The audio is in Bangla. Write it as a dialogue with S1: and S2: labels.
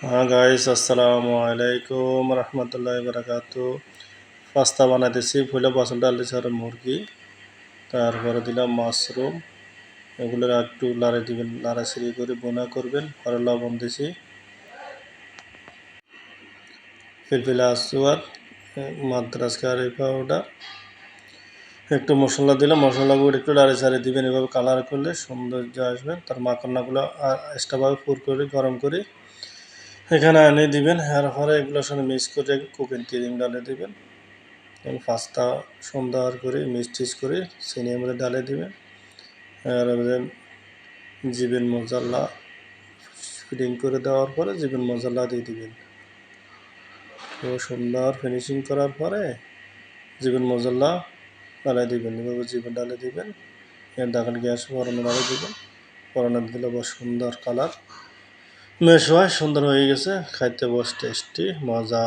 S1: হ্যাঁ গাইস, আসসালামু আলাইকুম রহমতুল্লাহ বারাকাতু। পাস্তা বানাইতেছি। ফুলে বছর ডাল দিছি আর মুরগি, তারপরে দিলাম মাশরুম। এগুলো একটু লাড়ে দিবেন, লাড়াছাড়ি করে বোনা করবেন। পরে লবণ দিছি, ফিলফিলা আসওয়াদ, মাদ্রাস কারি পাউডার, একটু মশলা দিলাম। মশলাগুলো একটু লাড়াছাড়ি দিবেন। এভাবে কালার করলে সৌন্দর্য আসবে। তার মাখনাগুলো এক্সট্রাভাবে পুর করে গরম করে এখানে এনে দিবেন। এরপরে এগুলোর সঙ্গে মিক্স করে কুকিং ক্রিম ডালে দিবেন। পাস্তা সুন্দর করে মিক্স করে চিনির মধ্যে ডালে দিবেন। আর জিবেন মশলা ফিটিং করে দেওয়ার পরে জিবেন মশলা দিয়ে দিবেন। তো সুন্দর ফিনিশিং করার পরে জিবেন মশলা ডালে দিবেন। এভাবে জিবেন ডালে দিবেন। এর দেখেন গ্যাস ফোড়নে ডালে দিবেন। ফোড়নে দিলে বস সুন্দর কালার মেশ হয়, সুন্দর হয়ে গেছে। খাইতে বস টেস্টি মজা।